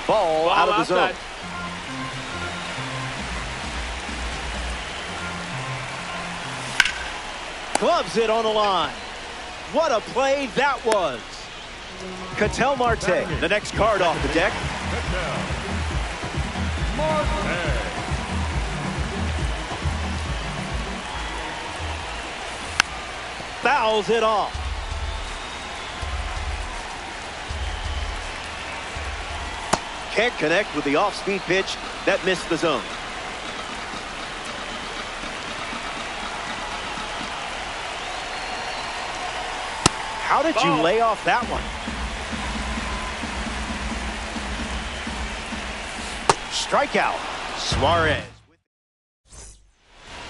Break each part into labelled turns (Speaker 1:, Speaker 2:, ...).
Speaker 1: Ball out of the zone. Gloves it on the line. What a play that was. Ketel Marte, the next card off the deck. Fouls it off. Can't connect with the off-speed pitch that missed the zone. How did you lay off that one? Strikeout. Suarez.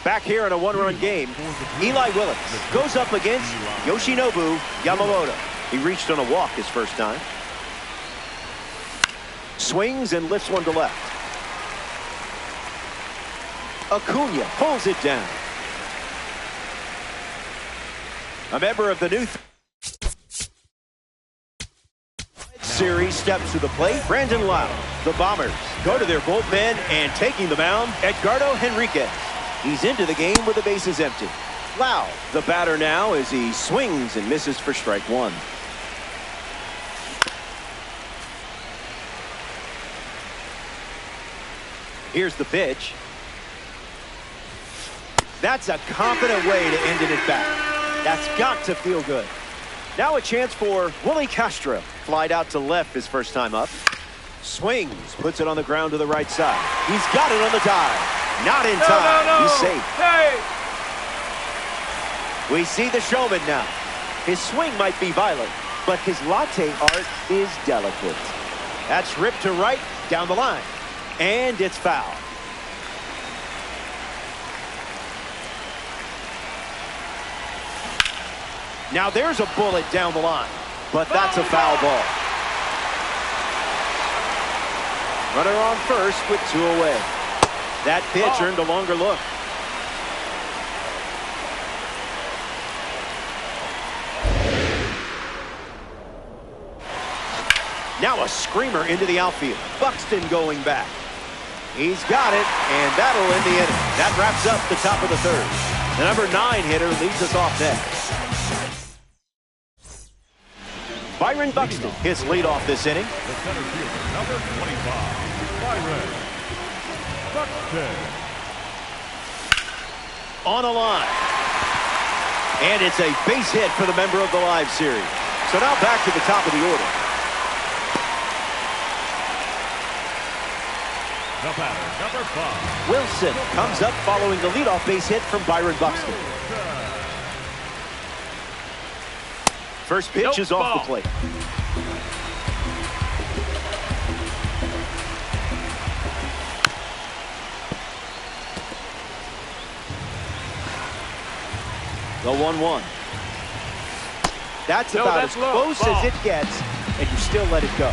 Speaker 1: Back here in a one-run game, Eli Willis goes up against Yoshinobu Yamamoto. He reached on a walk his first time. Swings and lifts one to left. Acuna pulls it down. A member of the new series steps to the plate. Brandon Lau. The Bombers go to their bullpen and taking the mound, Edgardo Henriquez. He's into the game with the bases empty. Lau, the batter now, as he swings and misses for strike one. Here's the pitch. That's a confident way to end it at bat. That's got to feel good. Now a chance for Willie Castro. Flied out to left his first time up. Swings, puts it on the ground to the right side. He's got it on the dive. Not in time. No. He's safe. Hey. We see the showman now. His swing might be violent, but his latte art is delicate. That's ripped to right, down the line. And it's foul. Now there's a bullet down the line, but that's a foul ball. Runner on first with two away. That pitch earned a longer look. Now a screamer into the outfield. Buxton going back. He's got it, and that'll end the inning. That wraps up the top of the third. The number 9 hitter leads us off next. Byron Buxton hits leadoff this inning.
Speaker 2: The center fielder, number 25, Byron Buxton.
Speaker 1: On a line. And it's a base hit for the member of the live series. So now back to the top of the order.
Speaker 2: The batter, number 5.
Speaker 1: Wilson comes up following the leadoff base hit from Byron Buxton. First pitch is off the plate. The 1-1. That's about as close as it gets, and you still let it go.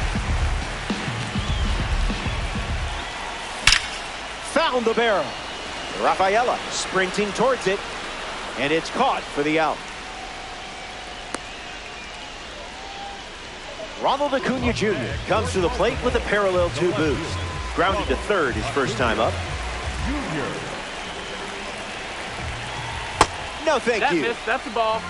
Speaker 1: Found the barrel. Rafaela sprinting towards it, and it's caught for the out. Ronald Acuna Jr. comes to the plate with a parallel 2 boost. Grounded to third his first time up. No, thank you.
Speaker 3: Missed. That's the ball.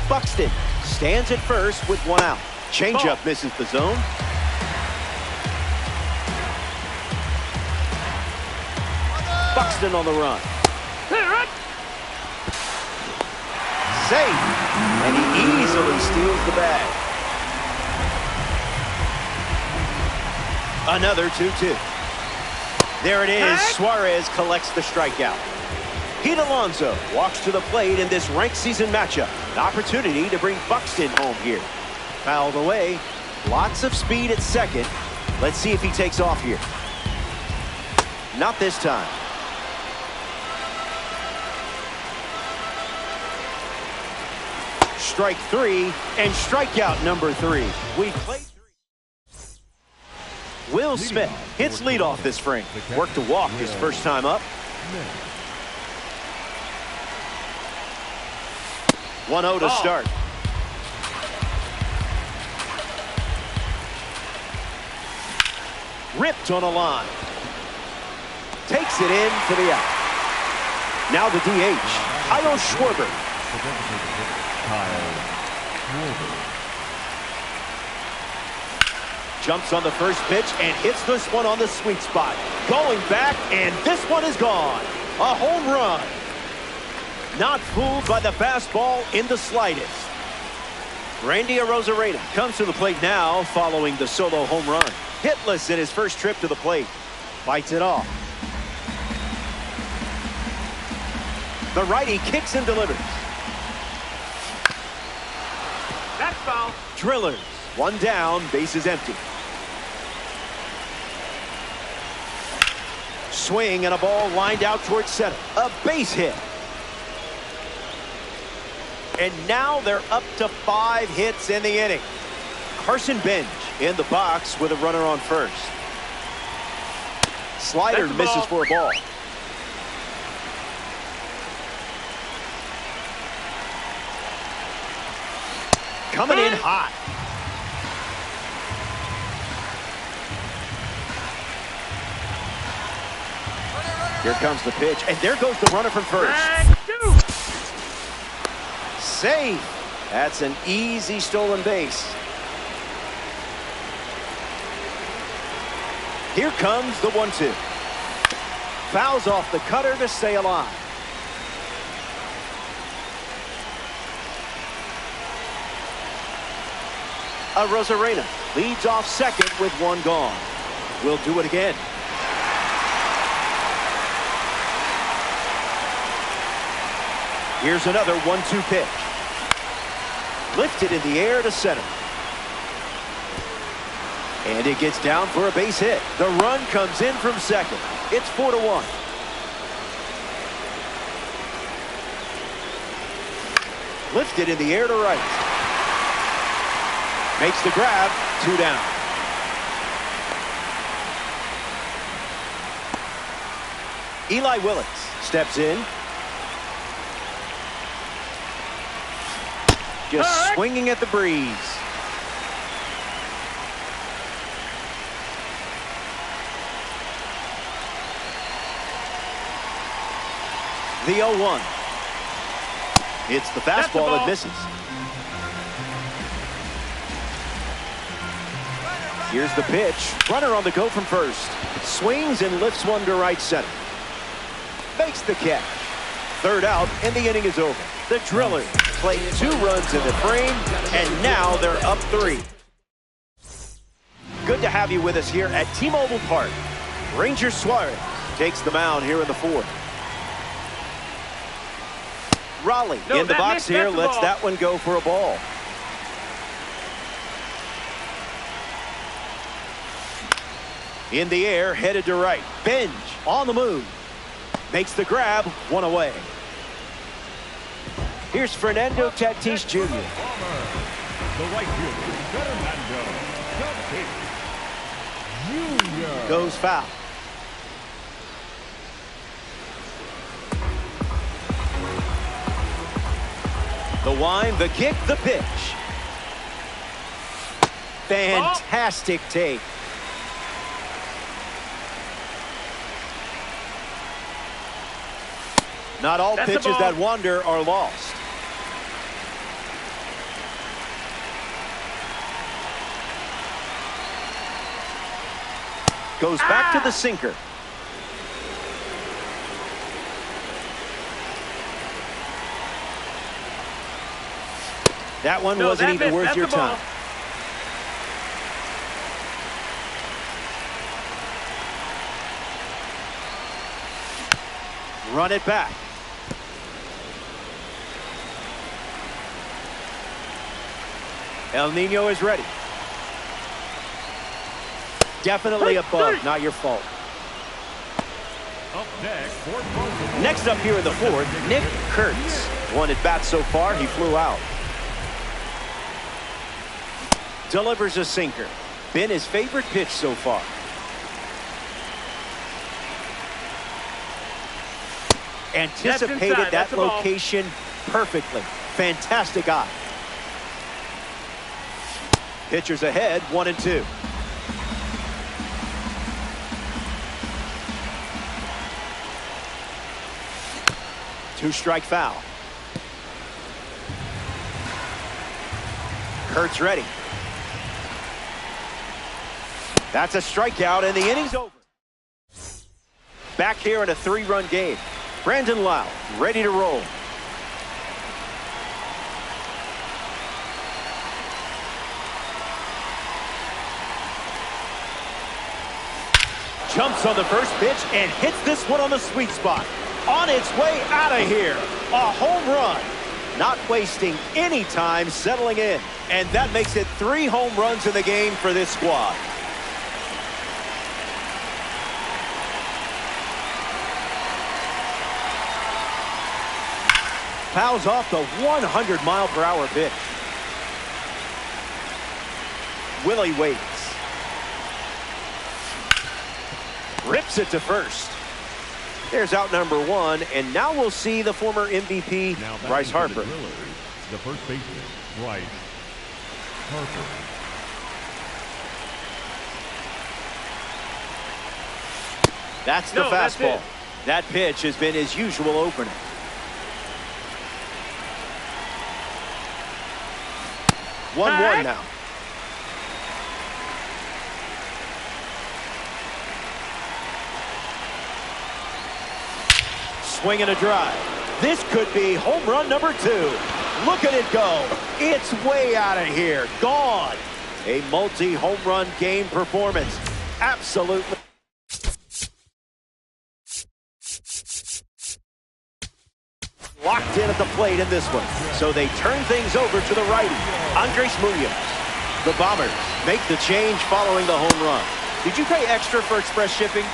Speaker 1: Buxton stands at first with 1 out. Changeup misses the zone. Buxton on the run. Safe. And he easily steals the bag. Another 2-2. There it is. Suarez collects the strikeout. Pete Alonso walks to the plate in this ranked season matchup. An opportunity to bring Buxton home here. Fouled away. Lots of speed at second. Let's see if he takes off here. Not this time. Strike 3 and strikeout number 3. We played. Will Smith hits leadoff this spring. Worked to walk his first time up. 1-0 to start. Ripped on a line. Takes it in for the out. Now the DH, Kyle Schwarber. Jumps on the first pitch and hits this one on the sweet spot. Going back, and this one is gone. A home run. Not fooled by the fastball in the slightest. Randy Arozarena comes to the plate now following the solo home run. Hitless in his first trip to the plate. Fights it off. The righty kicks and delivers.
Speaker 3: That's foul.
Speaker 1: Drillers. One down, bases empty. Swing and a ball lined out towards center. A base hit. And now they're up to 5 hits in the inning. Carson Bench in the box with a runner on first. Slider misses for a ball. Coming in hot. Here comes the pitch, and there goes the runner from first. Safe. That's an easy stolen base. Here comes the 1-2. Fouls off the cutter to stay alive. Arozarena leads off second with 1 gone. We'll do it again. Here's another 1-2 pitch. Lifted in the air to center. And it gets down for a base hit. The run comes in from second. It's 4-1. Lifted in the air to right. Makes the grab. 2 down. Eli Willis steps in. Just swinging at the breeze. The 0-1. It's the fastball that misses. Here's the pitch. Runner on the go from first. Swings and lifts one to right center. Makes the catch. 3rd out, and the inning is over. The Drillers played 2 runs in the frame, and now they're up 3. Good to have you with us here at T-Mobile Park. Ranger Suarez takes the mound here in the 4th. Raleigh in the box here, lets that one go for a ball. In the air, headed to right. Bench on the move. Makes the grab, 1 away. Here's Fernando Tatis Jr.
Speaker 2: The right fielder, Fernando Tatis Jr.
Speaker 1: Goes foul. The wind, the kick, the pitch. Fantastic take. Not all pitches that wander are lost. Goes back to the sinker. That one wasn't even worth your time. Run it back. El Nino is ready. Definitely above, not your fault. Next up here in the 4th, Nick Kurtz. 1 at bat so far, he flew out. Delivers a sinker. Been his favorite pitch so far. Anticipated that location perfectly. Fantastic eye. Pitchers ahead, 1-2. Two-strike foul. Kurt's ready. That's a strikeout, and the inning's over. Back here in a 3-run game. Brandon Lau ready to roll. Jumps on the first pitch and hits this one on the sweet spot. On its way out of here. A home run. Not wasting any time settling in. And that makes it 3 home runs in the game for this squad. Fouls off the 100-mile-per-hour pitch. Willie waits. Rips it to first. There's out number 1, and now we'll see the former MVP, Bryce Harper.
Speaker 2: The first baseman, Bryce Harper.
Speaker 1: That's the fastball. That pitch has been his usual opener. One now. Swing and a drive. This could be home run number 2. Look at it go. It's way out of here. Gone. A multi-home run game performance. Absolutely. Locked in at the plate in this one. So they turn things over to the righty, Andres Munoz. The Bombers make the change following the home run. Did you pay extra for express shipping?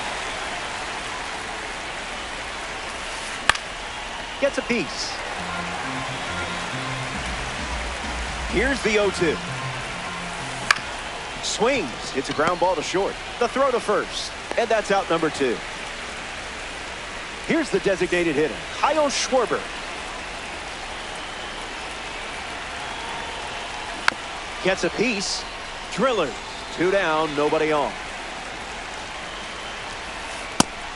Speaker 1: Gets a piece. Here's the 0-2. Swings, hits a ground ball to short. The throw to first, and that's out number 2. Here's the designated hitter, Kyle Schwarber. Gets a piece. Drillers, 2 down, nobody on.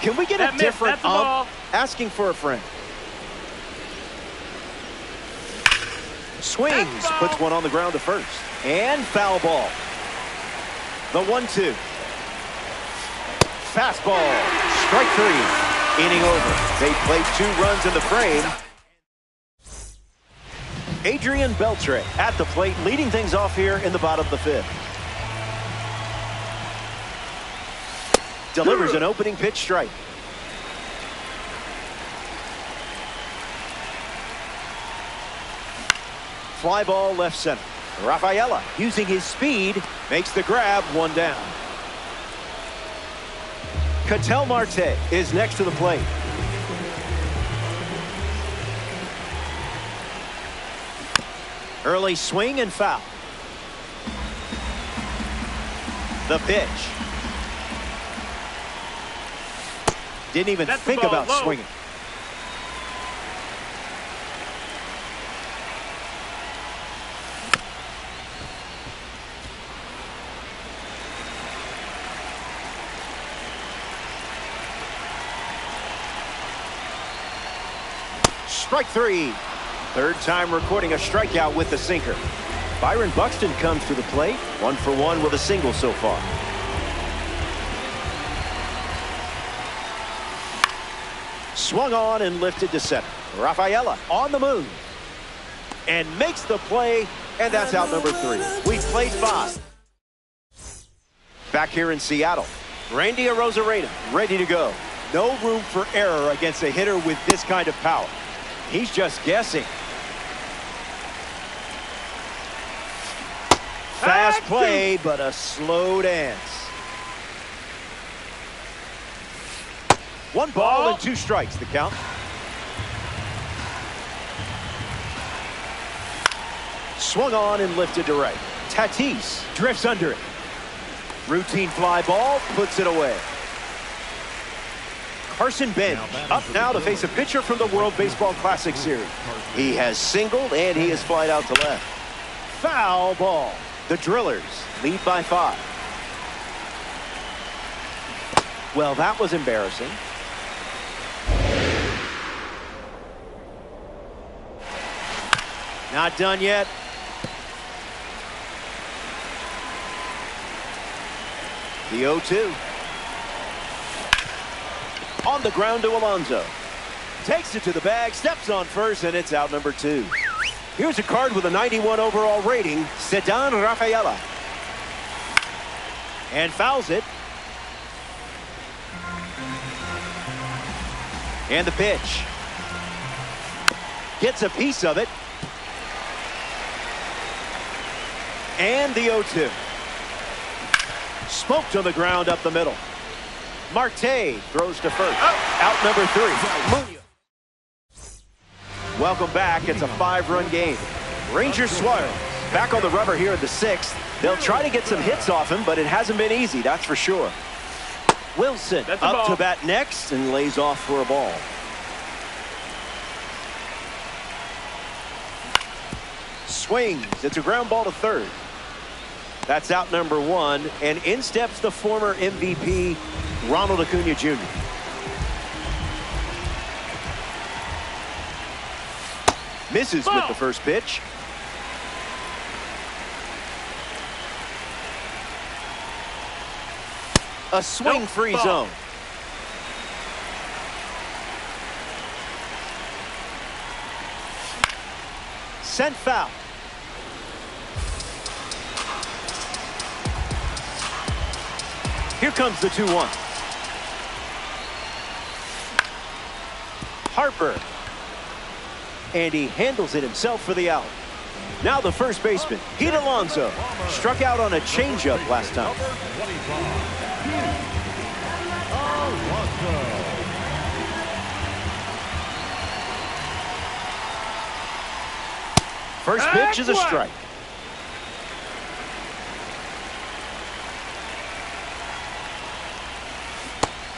Speaker 1: Can we get a different ump? Asking for a friend. Swings, puts one on the ground to first. And foul ball. The 1-2. Fastball. Strike 3. Inning over. They played 2 runs in the frame. Adrian Beltre at the plate, leading things off here in the bottom of the 5th. Delivers an opening pitch strike. Fly ball left center. Rafaela, using his speed, makes the grab, 1 down. Ketel Marte is next to the plate. Early swing and foul. The pitch. Didn't even think about swinging. Strike 3. 3rd time recording a strikeout with the sinker. Byron Buxton comes to the plate. 1 for 1 with a single so far. Swung on and lifted to center. Rafaela on the move. And makes the play, and that's out number 3. We played 5. Back here in Seattle, Randy Arozarena ready to go. No room for error against a hitter with this kind of power. He's just guessing. Fast play, but a slow dance. 1 ball and 2 strikes, the count. Swung on and lifted to right. Tatis drifts under it. Routine fly ball, puts it away. Carson Bench up now to face a pitcher from the World Baseball Classic Series. He has singled and he is flied out to left. Foul ball. The Drillers lead by 5. Well, that was embarrassing. Not done yet. The 0-2. On the ground to Alonso. Takes it to the bag, steps on first, and it's out number 2. Here's a card with a 91 overall rating, Ceddanne Rafaela. And fouls it. And the pitch. Gets a piece of it. And the 0-2. Smoked on the ground up the middle. Marte throws to first. Out number 3. Welcome back. It's a 5-run game. Ranger Suarez back on the rubber here in the 6th. They'll try to get some hits off him, but it hasn't been easy, that's for sure. Wilson up to bat next and lays off for a ball. Swings. It's a ground ball to third. That's out number 1, and in steps the former MVP, Ronald Acuna Jr. Misses with the first pitch. A swing-free zone. Sent foul. Here comes the 2-1. Harper. And he handles it himself for the out. Now the first baseman, Pete Alonso, struck out on a changeup last time. First pitch is a strike.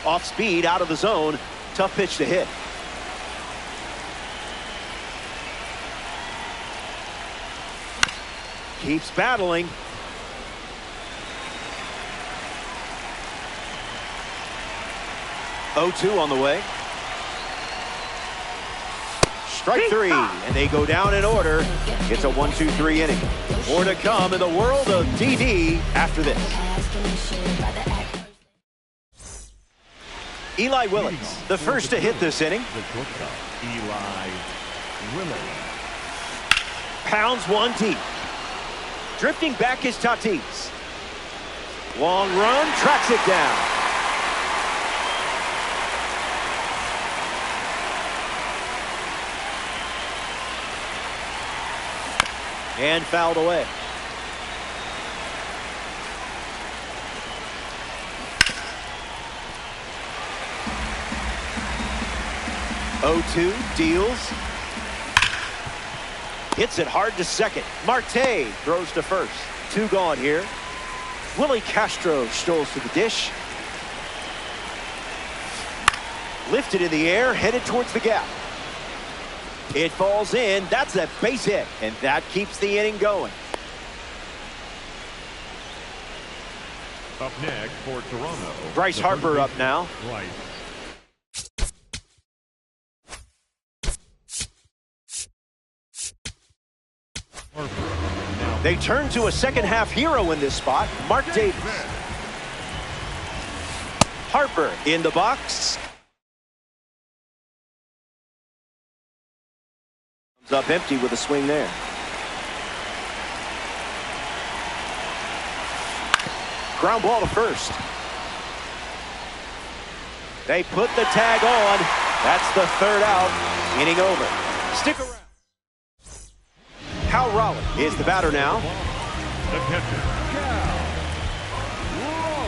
Speaker 1: Off speed, out of the zone. Tough pitch to hit. Keeps battling. Oh-2 on the way. Strike 3, and they go down in order. It's a 1-2-3 inning. More to come in the world of DD after this. Eli Willis, the first to hit this inning.
Speaker 2: Eli Willis.
Speaker 1: Pounds one deep. Drifting back is Tatis. Long run, tracks it down. And fouled away. Oh-2 deals. Hits it hard to second. Marte throws to first. 2 gone here. Willie Castro strolls to the dish. Lifted in the air, headed towards the gap. It falls in. That's a base hit, and that keeps the inning going.
Speaker 2: Up next for Toronto.
Speaker 1: Bryce Harper up now.
Speaker 2: Bryce.
Speaker 1: They turn to a second-half hero in this spot, Mark Davis. Harper in the box. Comes up empty with a swing there. Ground ball to first. They put the tag on. That's the 3rd out. Inning over. Stick around. Cal Raleigh is the batter now.
Speaker 2: The catcher, Cal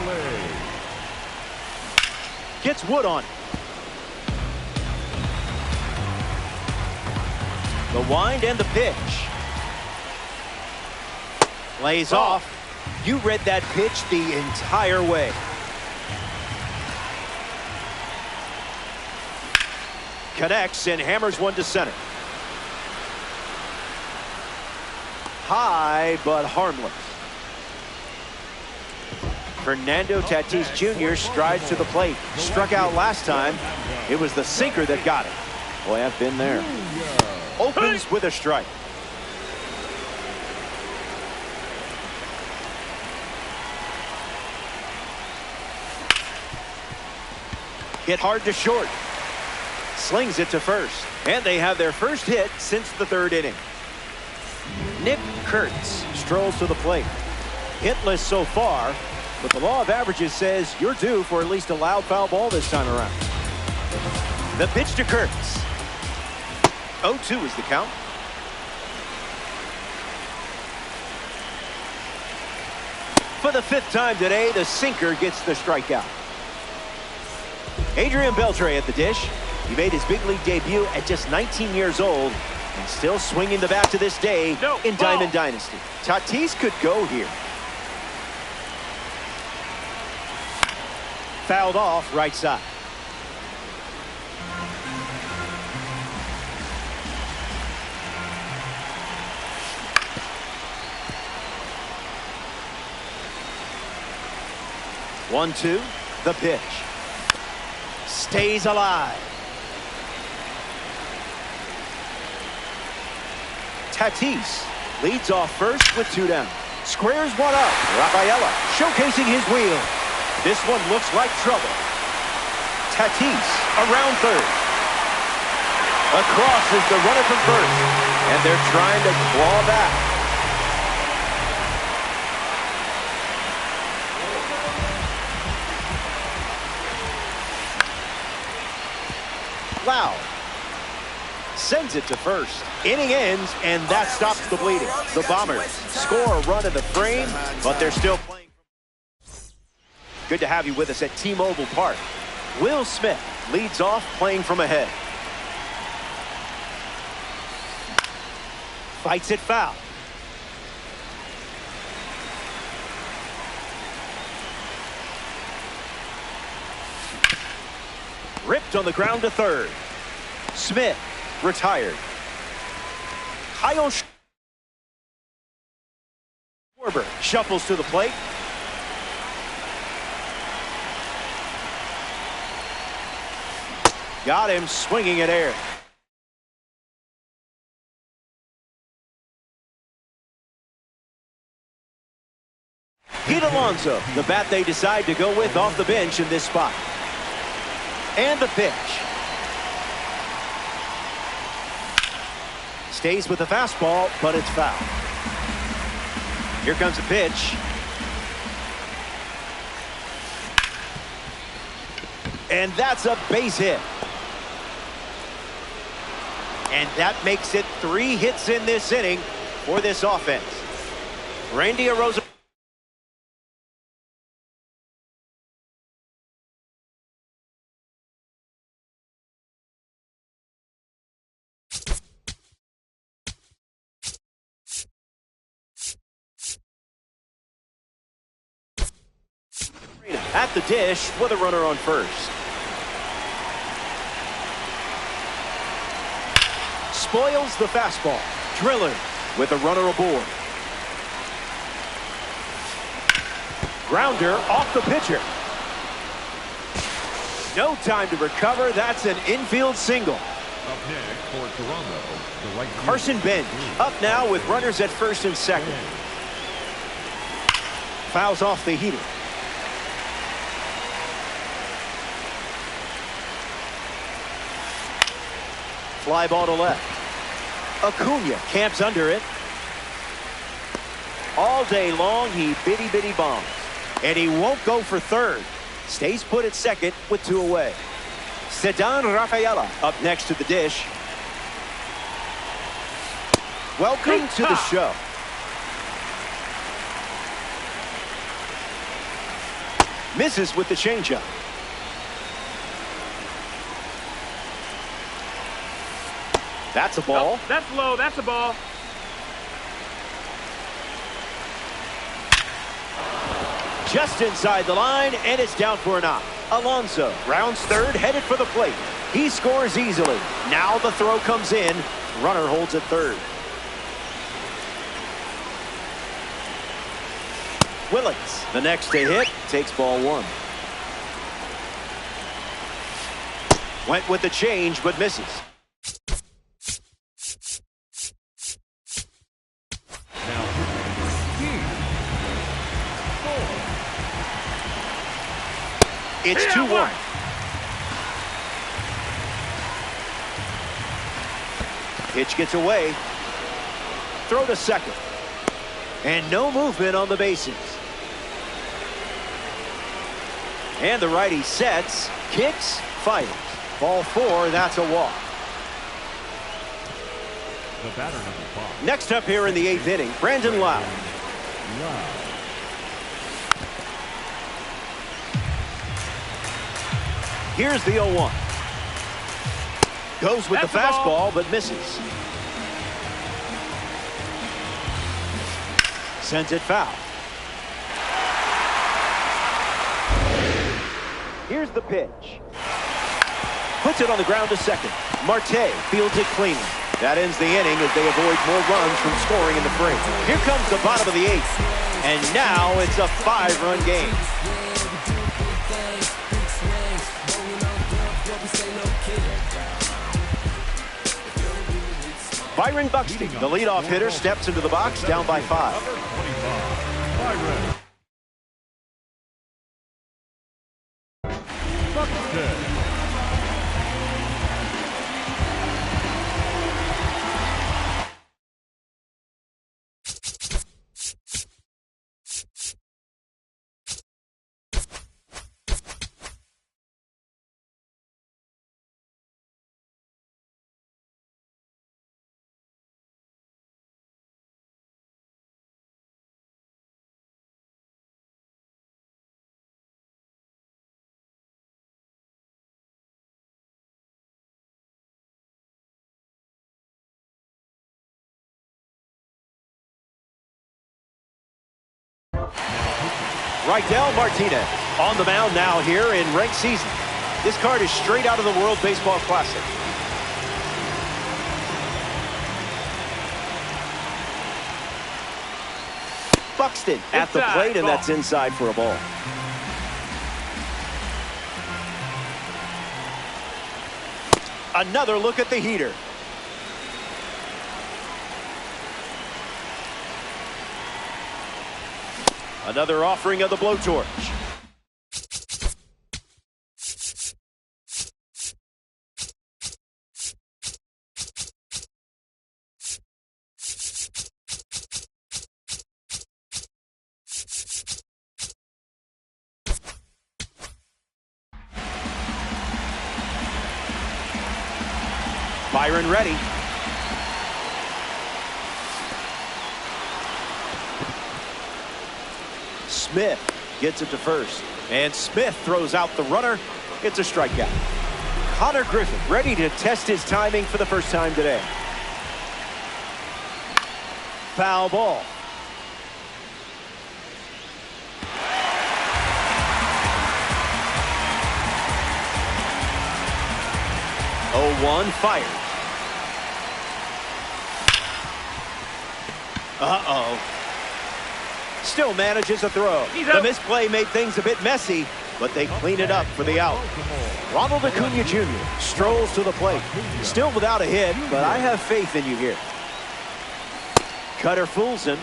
Speaker 2: Raleigh.
Speaker 1: Gets Wood on. The wind and the pitch. Lays off. You read that pitch the entire way. Connects and hammers one to center. High, but harmless. Fernando Tatis Jr. strides to the plate. Struck out last time. It was the sinker that got it. Boy, I've been there. Opens with a strike. Hit hard to short. Slings it to first. And they have their first hit since the third inning. Nick Kurtz strolls to the plate. Hitless so far, but the law of averages says you're due for at least a loud foul ball this time around. The pitch to Kurtz. 0-2 is the count. For the fifth time today, the sinker gets the strikeout. Adrian Beltre at the dish. He made his big league debut at just 19 years old and still swinging the bat to this day in Diamond Dynasty. Tatis could go here. Fouled off right side. One, two, the pitch. Stays alive. Tatis leads off first with two down. Squares one up. Rafaela showcasing his wheel. This one looks like trouble. Tatis around third. Across is the runner from first. And they're trying to claw back. Loud sends it to first. Inning ends, and that stops the bleeding. The Bombers score a run in the frame, but they're still playing. Good to have you with us at T-Mobile Park. Will Smith leads off playing from ahead. Fights it foul. Ripped on the ground to third. Smith retired. Kyle Schwarber shuffles to the plate. Got him swinging at air. Pete Alonso, the bat they decide to go with off the bench in this spot. And the pitch. Stays with the fastball, but it's foul. Here comes a pitch. And that's a base hit. And that makes it 3 hits in this inning for this offense. Randy Arozarena. At the dish with a runner on first. Spoils the fastball. Driller with a runner aboard. Grounder off the pitcher. No time to recover. That's an infield single.
Speaker 2: Up next for Toronto, the right
Speaker 1: Carson Bench up now with runners at first and second. Fouls off the heater. Fly ball to left. Acuna camps under it. All day long, he bitty bombs. And he won't go for third. Stays put at second with 2 away. Ceddanne Rafaela up next to the dish. Welcome to the show. Misses with the changeup. That's a ball.
Speaker 3: Oh, that's low. That's a ball.
Speaker 1: Just inside the line, and it's down for an out. Alonso rounds third, headed for the plate. He scores easily. Now the throw comes in. Runner holds at third. Willits, the next to hit, takes ball one. Went with the change, but misses.
Speaker 2: Now,
Speaker 1: it's 2-1. Pitch gets away. Throw to second. And no movement on the bases. And the righty sets, kicks, fires. Ball four, that's a walk.
Speaker 2: the batter, number 5.
Speaker 1: Next up here in the 8th inning, Brandon Lowe. Here's the 0-1. Goes with the fastball, but misses. Sends it foul. Here's the pitch. Puts it on the ground to second. Marte fields it cleanly. That ends the inning as they avoid more runs from scoring in the frame. Here comes the bottom of the 8th. And now it's a 5-run game. Byron Buxton, the leadoff hitter, steps into the box down by 5.
Speaker 2: Number 25, Byron Buxton.
Speaker 1: Rydell Martinez on the mound now here in ranked season. This card is straight out of the World Baseball Classic. Buxton at the plate, and that's inside for a ball. Another look at the heater. Another offering of the blowtorch. Byron ready. Smith gets it to first. And Smith throws out the runner. It's a strikeout. Connor Griffin ready to test his timing for the first time today. Foul ball. Oh, 1 fired. Uh-oh. Still manages a throw. The misplay made things a bit messy, but they clean it up for the out. Ronald Acuna Jr. strolls to the plate. Still without a hit, but I have faith in you here. Cutter fools him.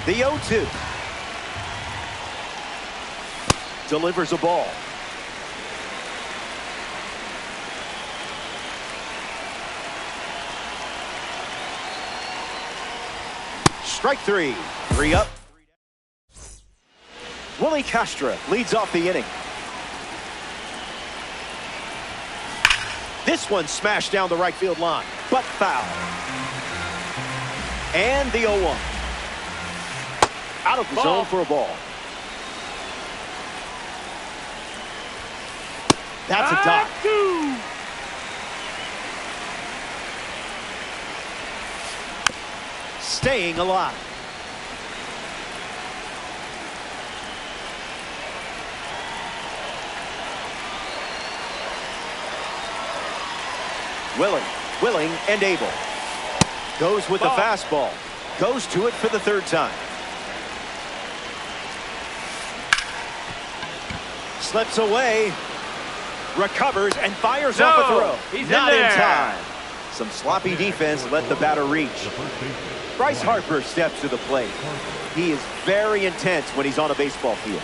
Speaker 1: The 0-2. Delivers a ball. Strike 3. 3 up. Willie Castro leads off the inning. This one smashed down the right field line, but foul. And the 0-1. Out of the zone for a ball. That's a dot. Staying alive. Willing and able. Goes with the fastball. Goes to it for the third time. Slips away. Recovers and fires off a throw.
Speaker 3: He's
Speaker 1: Not
Speaker 3: in
Speaker 1: in time. Some sloppy defense let the batter reach. Bryce Harper steps to the plate. He is very intense when he's on a baseball field.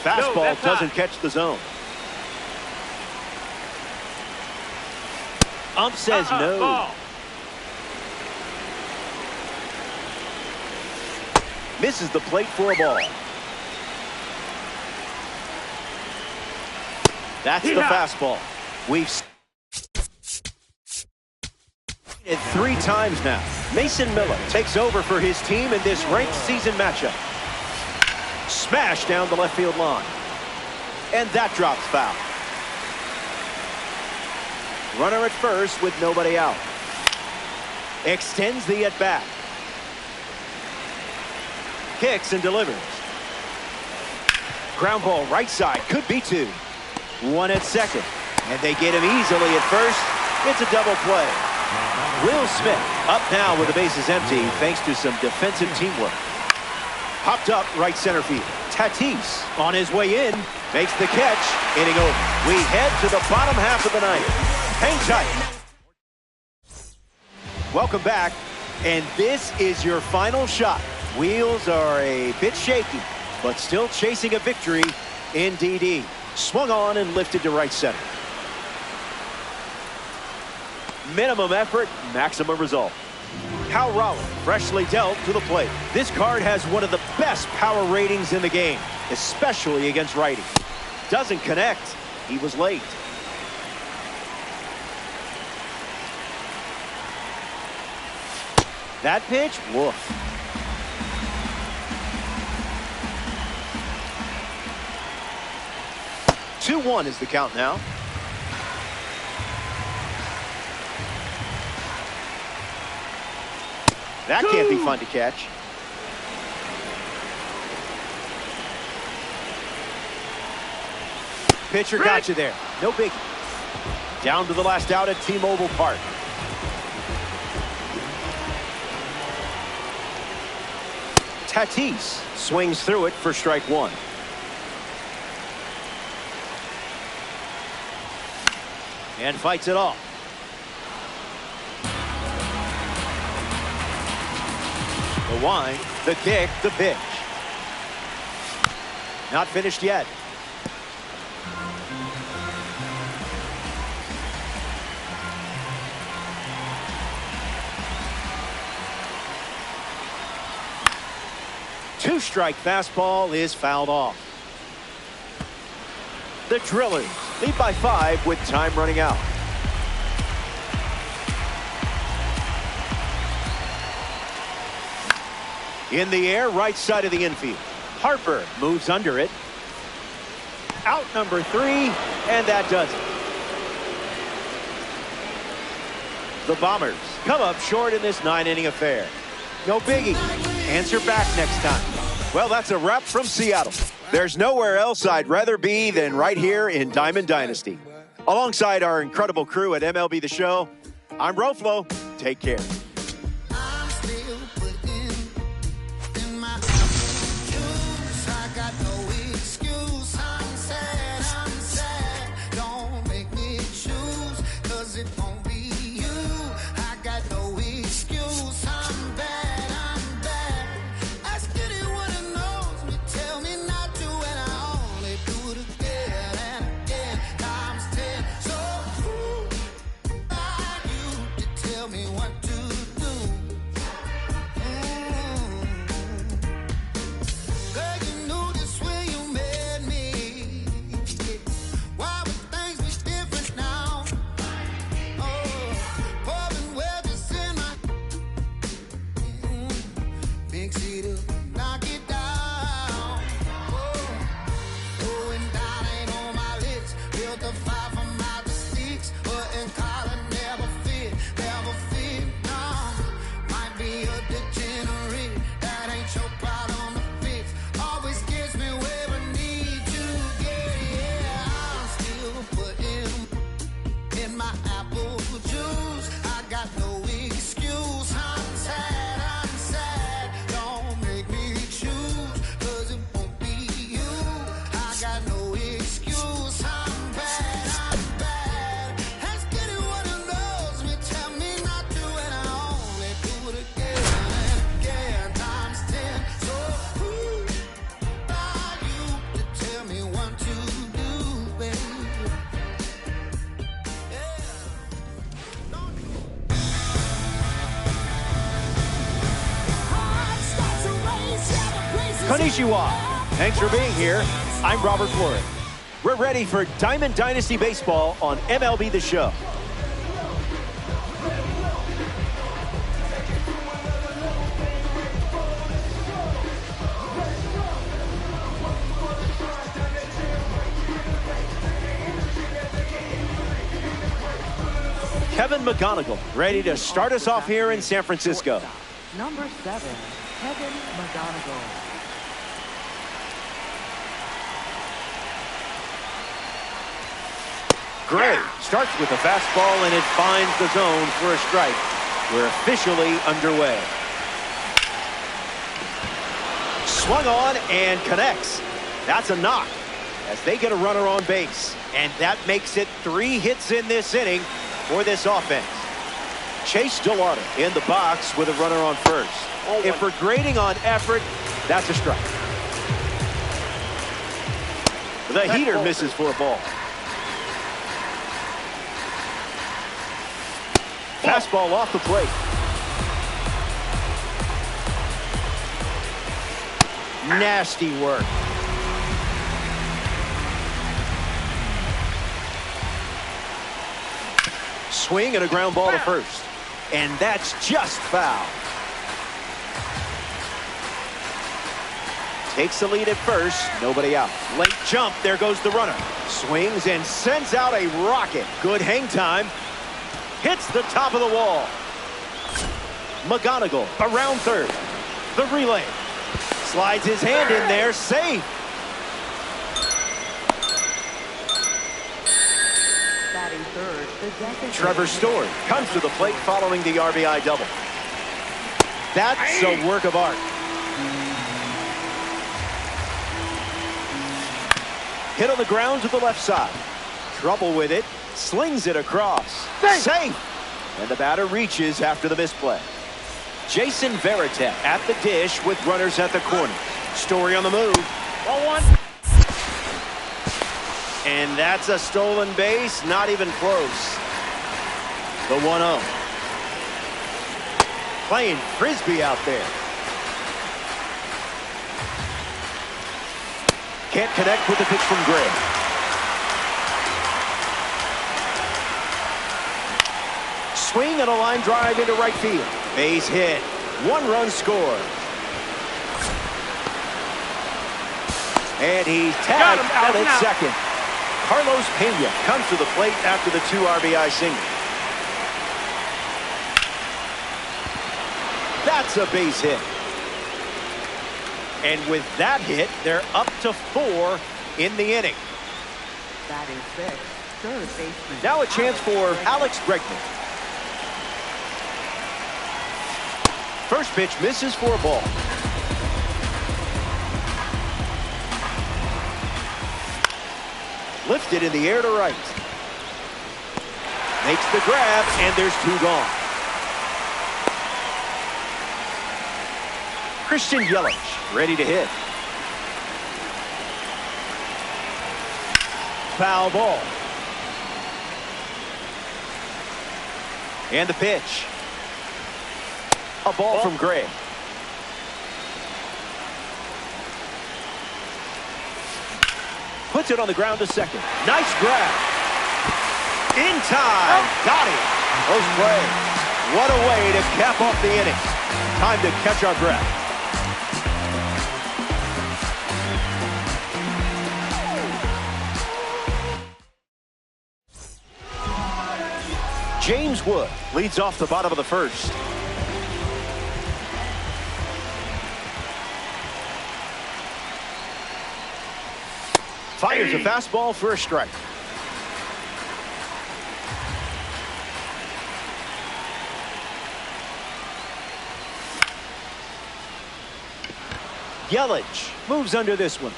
Speaker 1: Fastball doesn't catch the zone. Ump says no.
Speaker 3: Ball.
Speaker 1: Misses the plate for a ball. That's the fastball. We've seen it 3 times now. Mason Miller takes over for his team in this ranked season matchup. Smash down the left field line. And that drops foul. Runner at first with nobody out. Extends the at-bat. Kicks and delivers. Ground ball right side. Could be 2. 1 at second. And they get him easily at first. It's a double play. Will Smith up now with the bases empty thanks to some defensive teamwork. Popped up right center field. Tatis on his way in. Makes the catch. Inning over. We head to the bottom half of the ninth. Hang tight. Welcome back. And this is your final shot. Wheels are a bit shaky, but still chasing a victory in DD. Swung on and lifted to right center. Minimum effort, maximum result. Cal Raleigh freshly dealt to the plate. This card has one of the best power ratings in the game, especially against righties. Doesn't connect. He was late. That pitch, woof. Two-1 is the count now. That can't be fun to catch. Pitcher got you there. No biggie. Down to the last out at T-Mobile Park. Tatis swings through it for strike 1. And fights it off. The wind, the kick, the pitch. Not finished yet. Two-strike fastball is fouled off. The Drillers lead by 5 with time running out. In the air, right side of the infield. Harper moves under it. Out number 3, and that does it. The Bombers come up short in this 9-inning affair. No biggie. Answer back next time. Well, that's a wrap from Seattle. There's nowhere else I'd rather be than right here in Diamond Dynasty. Alongside our incredible crew at MLB The Show, I'm Roflo. Take care.
Speaker 4: Tell me what to
Speaker 1: Konnichiwa. Thanks for being here. I'm Robert Flores. We're ready for Diamond Dynasty Baseball on MLB The Show. Kevin McGonigal ready to start us off here in San Francisco.
Speaker 4: Number 7, Kevin McGonigal.
Speaker 1: Gray starts with a fastball and it finds the zone for a strike. We're officially underway. Swung on and connects. That's a knock as they get a runner on base. And that makes it 3 hits in this inning for this offense. Chase Delauder in the box with a runner on first. If we're grading on effort, that's a strike. The heater misses for a ball. Fastball off the plate. Nasty work. Swing and a ground ball to first. And that's just foul. Takes the lead at first. Nobody out. Late jump. There goes the runner. Swings and sends out a rocket. Good hang time. Hits the top of the wall. McGonigal around third. The relay. Slides his hand in there. Safe.
Speaker 4: Batting third, the designated
Speaker 1: Trevor Story comes to the plate following the RBI double. That's a work of art. Hit on the ground to the left side. Trouble with it. Slings it across. Safe. And the batter reaches after the misplay. Jason Veritek at the dish with runners at the corner. Story on the move.
Speaker 3: Ball 1.
Speaker 1: And that's a stolen base. Not even close. The 1-0. Playing frisbee out there. Can't connect with the pitch from Gray. Swing and a line drive into right field. Base hit. 1-run score. And he's tagged out at second. Carlos Pena comes to the plate after the 2 RBI single. That's a base hit. And with that hit, they're up to 4 in the inning.
Speaker 4: batting 6th, third baseman.
Speaker 1: Now a chance for Alex Bregman. First pitch misses for a ball. Lifted in the air to right. Makes the grab, and there's 2 gone. Christian Yelich ready to hit. Foul ball. And the pitch. A ball from Gray. Puts it on the ground to second. Nice grab. In time. Got it. Close play. What a way to cap off the inning. Time to catch our breath. James Wood leads off the bottom of the first. Fires a fastball for a strike. Yelich moves under this one.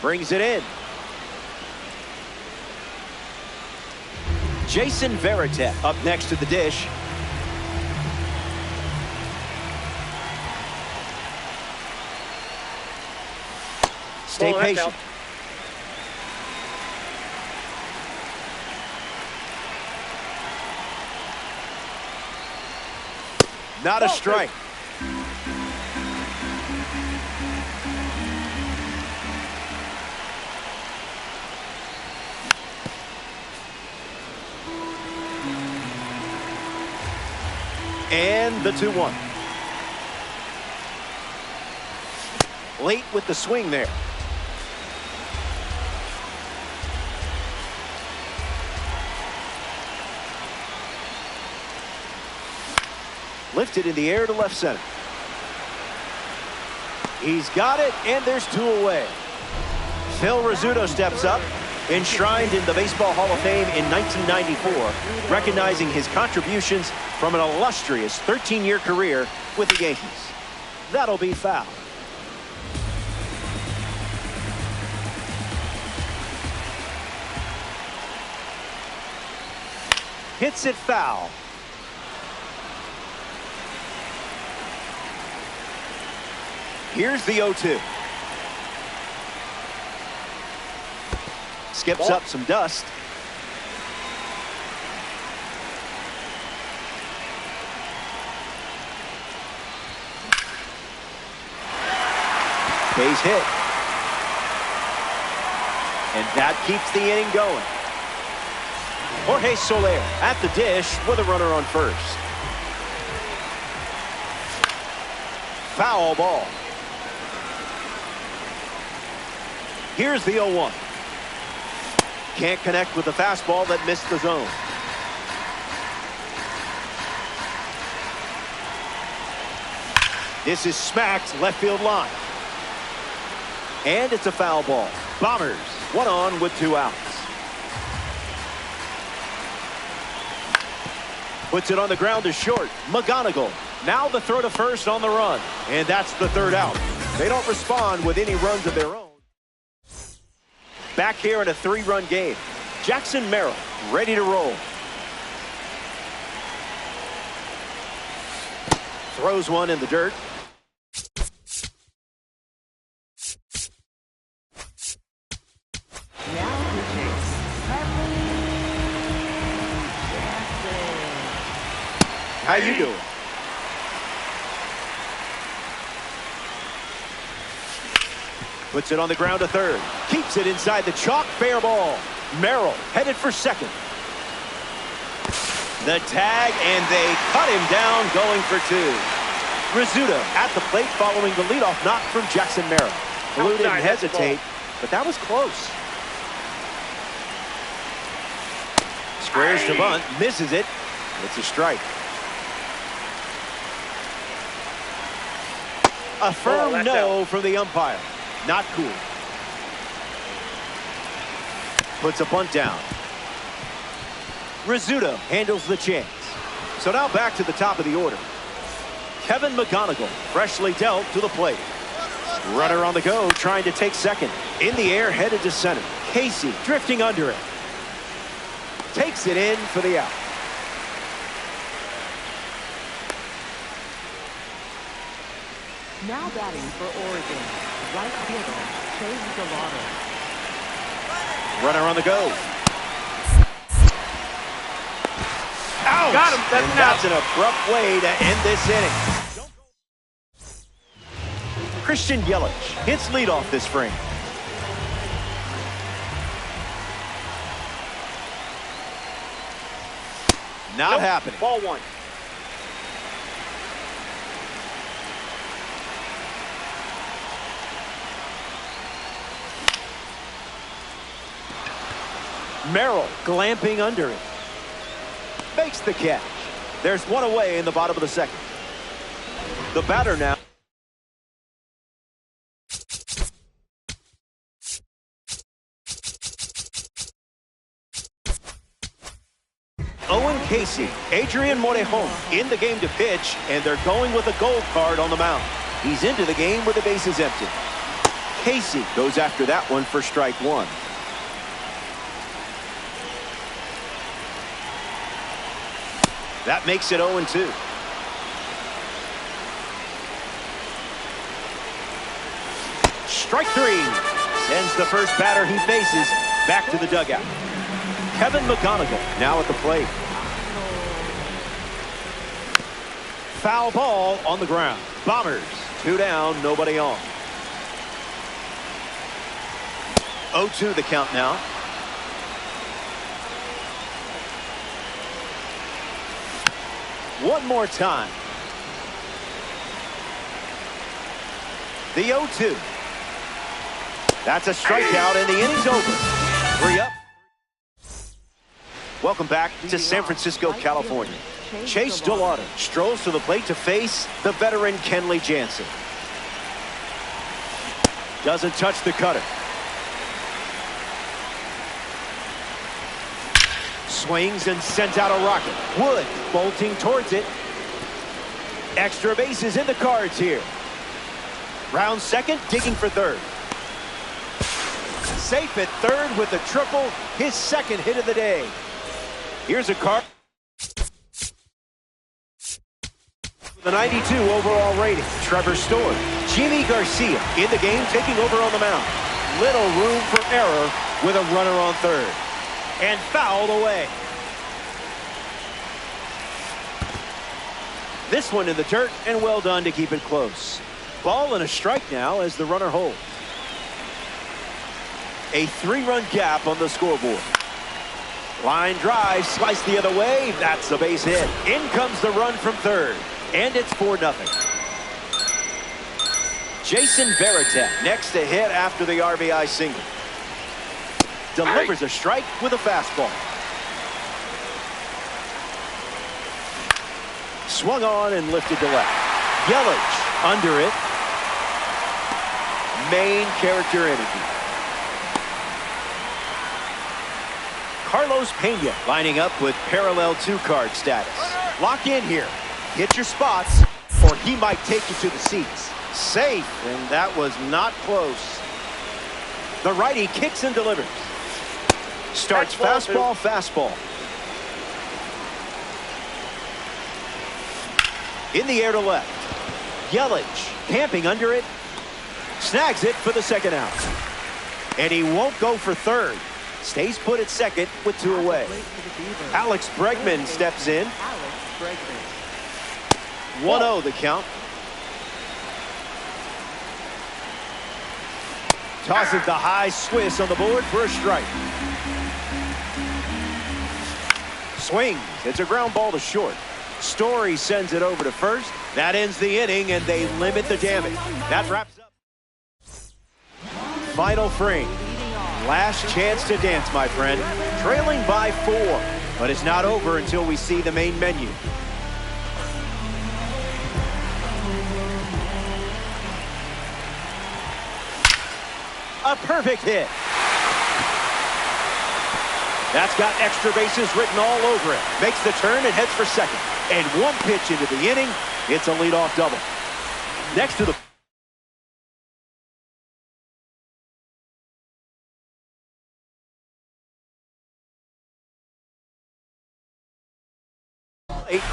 Speaker 1: Brings it in. Jason Veritek up next to the dish. Stay patient. Not a strike. And the 2-1. Late with the swing there. Lifted in the air to left center. He's got it, and there's 2 away. Phil Rizzuto steps up, enshrined in the Baseball Hall of Fame in 1994, recognizing his contributions from an illustrious 13-year career with the Yankees. That'll be foul. Hits it foul. Here's the 0-2. Skips up some dust. Base hit. And that keeps the inning going. Jorge Soler at the dish with a runner on first. Foul ball. Here's the 0-1. Can't connect with the fastball that missed the zone. This is smacked left field line. And it's a foul ball. Bombers, 1 on with 2 outs. Puts it on the ground to short. McGonigal. Now the throw to first on the run. And that's the 3rd out. They don't respond with any runs of their own. Back here in a 3-run game. Jackson Merrill ready to roll. Throws one in the dirt. How you doing? Puts it on the ground to third. Keeps it inside the chalk. Fair ball. Merrill headed for second. The tag, and they cut him down going for 2. Rizzuto at the plate following the leadoff knock from Jackson Merrill. Blue didn't hesitate, but that was close. Squares to bunt, misses it. It's a strike. A firm no from the umpire. Not cool. Puts a bunt down. Rizzuto handles the chance. So now back to the top of the order. Kevin McGonigal freshly dealt to the plate. Runner on the go trying to take second. In the air headed to center. Casey drifting under it. Takes it in for the out.
Speaker 4: Now batting for Oregon, right fielder, Chase Gelato.
Speaker 1: Runner on the go. Ouch!
Speaker 3: Got him.
Speaker 1: That's an abrupt way to end this inning. Christian Yelich hits leadoff this frame. Not happening.
Speaker 3: Ball 1.
Speaker 1: Merrill glamping under it. Makes the catch. There's 1 away in the bottom of the 2nd. The batter now. Owen Casey, Adrian Morejon in the game to pitch, and they're going with a gold card on the mound. He's into the game with the bases empty. Casey goes after that one for strike 1. That makes it 0-2. Strike 3. Sends the first batter he faces back to the dugout. Kevin McGonigal now at the plate. Foul ball on the ground. Bombers 2 down, nobody on. 0-2 the count now. One more time. The 0-2. That's a strikeout, and the inning's over. 3 up. Welcome back to San Francisco, California. Chase Delauder strolls to the plate to face the veteran Kenley Jansen. Doesn't touch the cutter. Swings and sends out a rocket. Wood bolting towards it. Extra bases in the cards here. Round second, digging for third. Safe at third with a triple, his second hit of the day. Here's a card. The 92 overall rating, Trevor Story. Jimmy Garcia in the game, taking over on the mound. Little room for error with a runner on third. And fouled away. This one in the dirt, and well done to keep it close. Ball and a strike now as the runner holds. A 3-run gap on the scoreboard. Line drive, sliced the other way. That's a base hit. In comes the run from third, and it's 4-0. Jason Varitek next to hit after the RBI single. Delivers a strike with a fastball. Swung on and lifted to left. Yelich under it. Main character energy. Carlos Pena lining up with parallel 2-card status. Lock in here. Hit your spots, or he might take you to the seats. Safe, and that was not close. The righty kicks and delivers. Starts fastball, fastball. In the air to left. Yelich camping under it. Snags it for the second out. And he won't go for third. Stays put at second with 2 away. Alex Bregman steps in. 1-0 the count. Tosses the high Swiss on the board for a strike. Swings. It's a ground ball to short. Story sends it over to first. That ends the inning, and they limit the damage. That wraps up. Final frame. Last chance to dance, my friend. Trailing by 4, but it's not over until we see the main menu. A perfect hit. That's got extra bases written all over it. Makes the turn and heads for second. And one pitch into the inning, it's a leadoff double. Next to the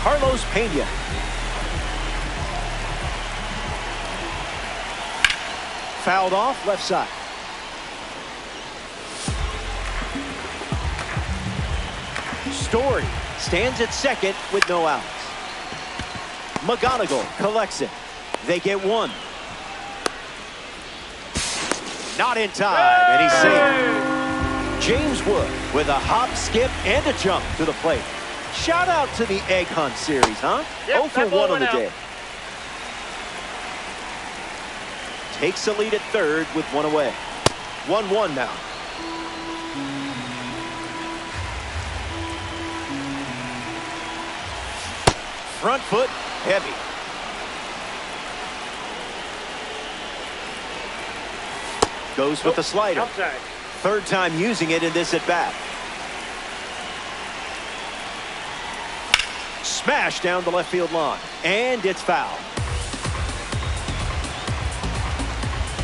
Speaker 1: Carlos Pena. Fouled off left side. Story stands at second with no outs. McGonigal collects it. They get one. Not in time, and he's safe. James Wood with a hop, skip, and a jump to the plate. Shout out to the Egg Hunt series, huh?
Speaker 3: Yep,
Speaker 1: 0 for 1 on the day. Takes the lead at third with 1 away. 1-1 now. Front foot, heavy. Goes with the slider.
Speaker 3: Outside.
Speaker 1: Third time using it in this at-bat. Smash down the left field line. And it's foul.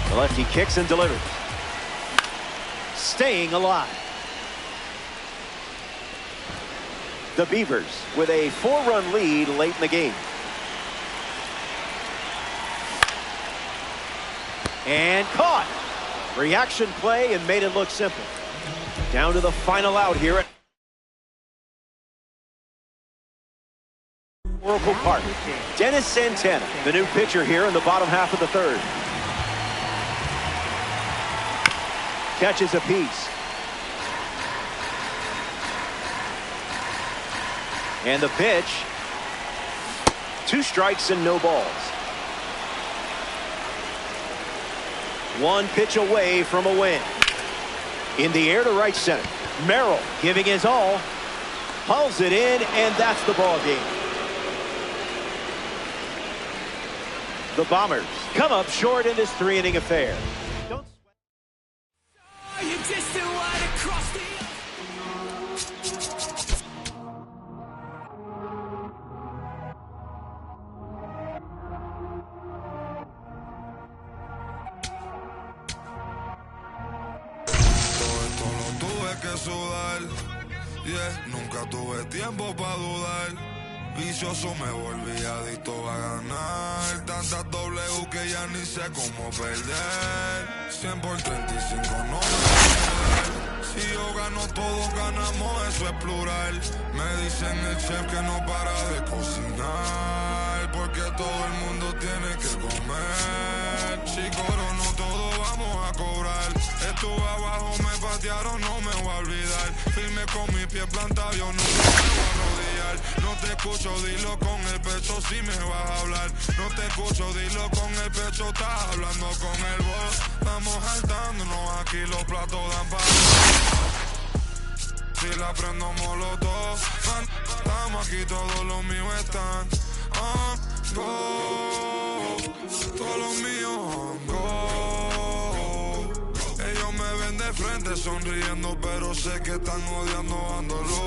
Speaker 1: The lefty kicks and delivers. Staying alive. The Beavers with a 4-run lead late in the game. And caught. Reaction play and made it look simple. Down to the final out here at Oracle Park. Dennis Santana, the new pitcher here in the bottom half of the third. Catches a piece. And the pitch. 2 strikes and no balls. 1 pitch away from a win. In the air to right center. Merrill giving his all. Hauls it in, and that's the ball game. The Bombers come up short in this 3-inning affair.
Speaker 5: Nunca tuve tiempo para dudar. Vicioso me volví adicto a ganar. Tantas W que ya ni sé cómo perder. 100 por 35 no me joder. Si yo gano, todos ganamos, eso es plural. Me dicen el chef que no para de cocinar, porque todo el mundo tiene que comer. Si corono todo vamos a cobrar. Estuve abajo, me patearon, no me voy a olvidar. Firme con mi pie plantado, yo nunca me voy a arrodillar. No te escucho, dilo con el pecho si me vas a hablar. No te escucho, dilo con el pecho, estás hablando con el voz. Estamos saltándonos aquí, los platos dan para. Si la prendo molotov, estamos aquí, todos los míos están on go. Todos los míos on go. Ellos me ven de frente sonriendo, pero sé que están odiando, ándolo.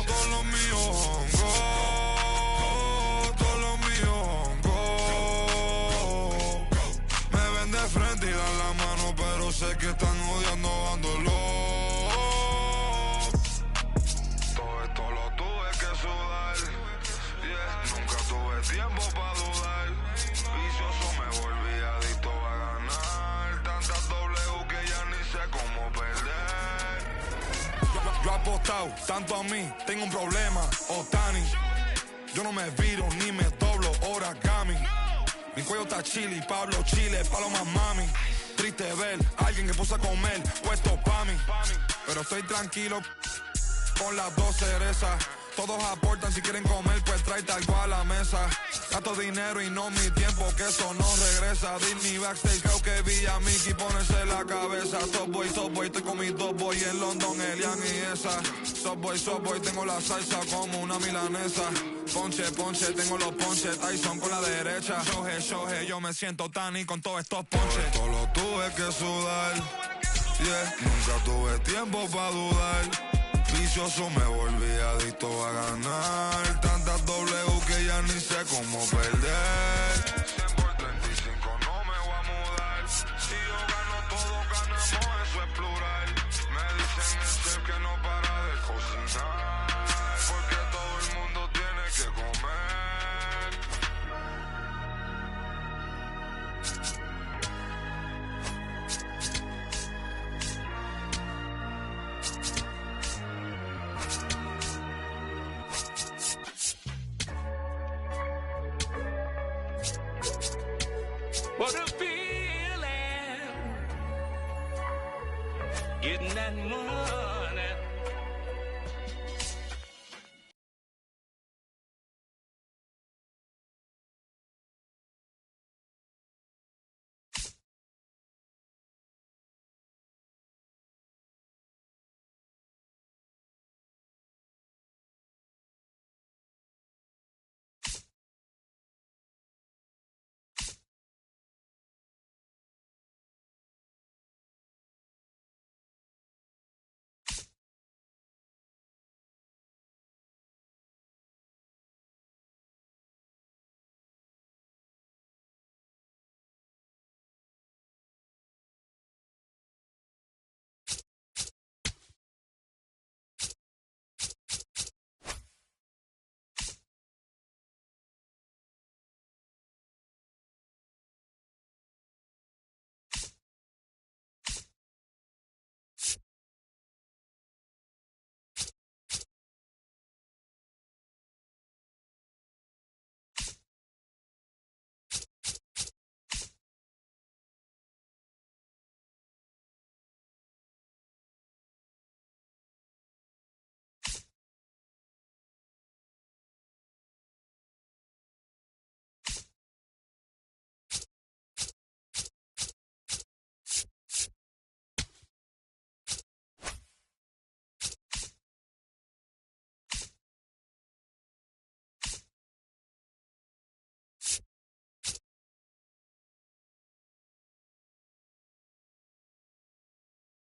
Speaker 5: Todos los míos on go. Todos los míos on go. Me ven de frente y dan la mano, pero sé que están odiando, ándolo. Todo esto lo tuve que sudar. Nunca tuve tiempo para dudar. Vicioso me volví adicto a ganar. Tantas W que ya ni sé cómo perder. Yo he apostado tanto a mí, tengo un problema, Otani. Yo no me viro ni me doblo, origami. Mi cuello está chili, Pablo Chile, paloma mami. Triste ver a alguien que puso a comer, puesto pa' mí. Pero estoy tranquilo con las 2 cerezas. Todos aportan, si quieren comer, pues tráete algo a la mesa. Gasto dinero y no mi tiempo, que eso no regresa. Disney backstage, creo que vi a Mickey ponerse la cabeza. Subway, estoy con mis 2 boys en London, Elian y esa. Subway, tengo la salsa como una milanesa. Ponche, tengo los ponches, Tyson con la derecha. Shoje, yo me siento Tani con todos estos ponches. Todo lo tuve que sudar, nunca tuve tiempo para dudar. Vicioso me volví adicto a ganar. Tantas W que ya ni sé cómo perder. 100 por 35 no me voy a mudar. Si yo gano, todos ganamos, eso es plural. Me dicen el chef que no para de cocinar, porque todo el mundo tiene que comer.
Speaker 6: What a feeling, getting that money.